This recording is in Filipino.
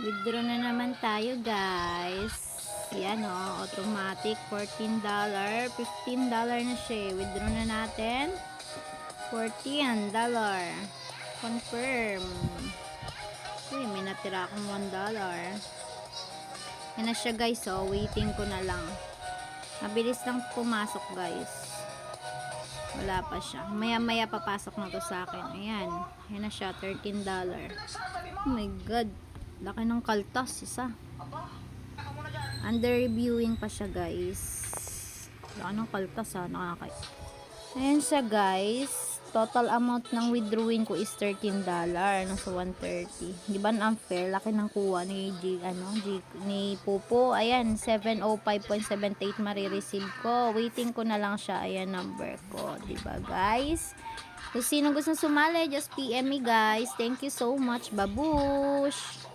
Withdraw na naman tayo, guys. Yan o, automatic $14, $15 na siya. Withdraw na natin. $14. Confirm. Uy, may natira akong $1. Yan na siya, guys. So, waiting ko na lang. Mabilis lang pumasok, guys. Wala pa siya. Maya-maya papasok na to sa akin. Ayan. Yan na siya, $13. Oh my God. Laki ng kaltas. Isa. Under reviewing pa siya, guys. Laki ng kaltas, ha. Ayan siya, guys. Total amount ng withdrawing ko is $13. Nasa 130. Di ba unfair? Laki ng kuha ni ni Popo. Ayan, 705.78 marireceive ko. Waiting ko na lang siya. Ayan, number ko. Di ba, guys? Kung sino gusto sumali, just PM me, guys. Thank you so much. Babush!